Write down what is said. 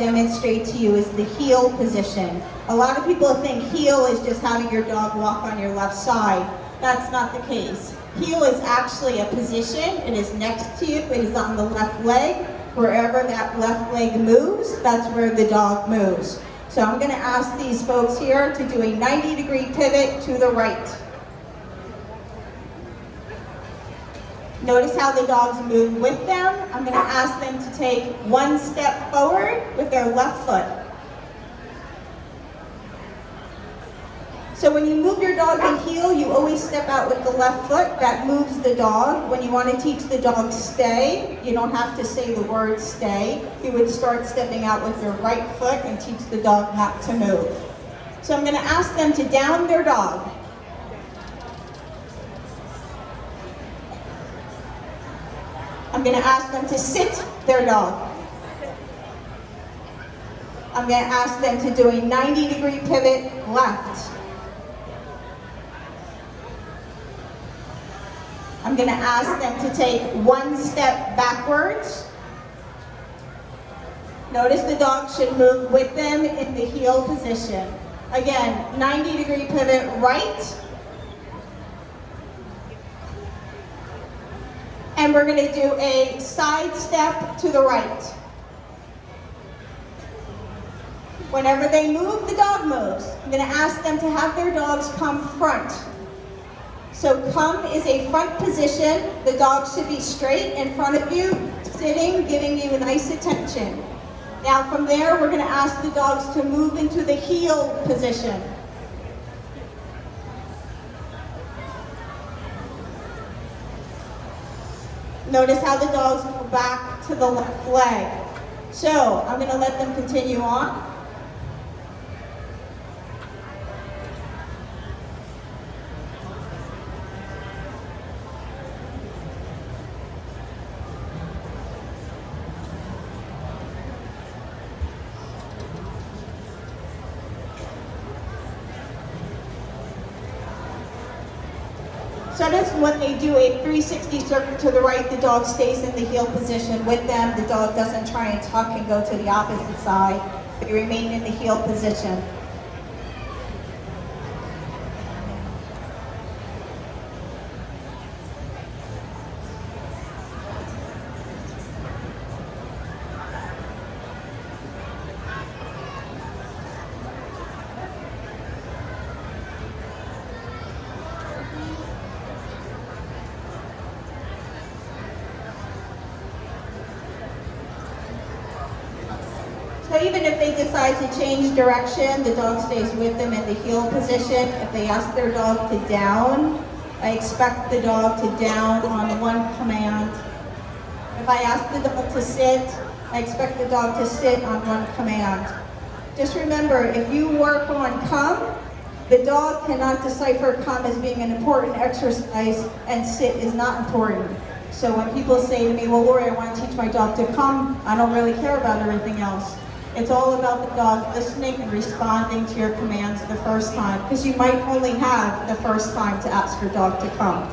demonstrate to you is the heel position. A lot of people think heel is just having your dog walk on your left side. That's not the case. Heel is actually a position. It is next to you. It is on the left leg. Wherever that left leg moves, that's where the dog moves. So I'm going to ask these folks here to do a 90-degree pivot to the right. Notice how the dogs move with them. I'm going to ask them to take one step forward with their left foot. So when you move your dog in heel, you always step out with the left foot. That moves the dog. When you want to teach the dog stay, you don't have to say the word stay. You would start stepping out with your right foot and teach the dog not to move. So I'm going to ask them to down their dog. I'm going to ask them to sit their dog. I'm going to ask them to do a 90-degree pivot left. I'm going to ask them to take one step backwards. Notice the dog should move with them in the heel position. Again, 90-degree pivot right. And we're going to do a side step to the right. Whenever they move, the dog moves. I'm going to ask them to have their dogs come front. So come is a front position. The dog should be straight in front of you, sitting, giving you a nice attention. Now from there, we're going to ask the dogs to move into the heel position. Notice how the dogs go back to the left leg. So I'm going to let them continue on. So that's when they do a 360 circle to the right, the dog stays in the heel position with them. The dog doesn't try and tuck and go to the opposite side. They remain in the heel position. So even if they decide to change direction, the dog stays with them in the heel position. If they ask their dog to down, I expect the dog to down on one command. If I ask the dog to sit, I expect the dog to sit on one command. Just remember, if you work on come, the dog cannot decipher come as being an important exercise and sit is not important. So when people say to me, well, Lori, I want to teach my dog to come, I don't really care about everything else. It's all about the dog listening and responding to your commands the first time, because you might only have the first time to ask your dog to come.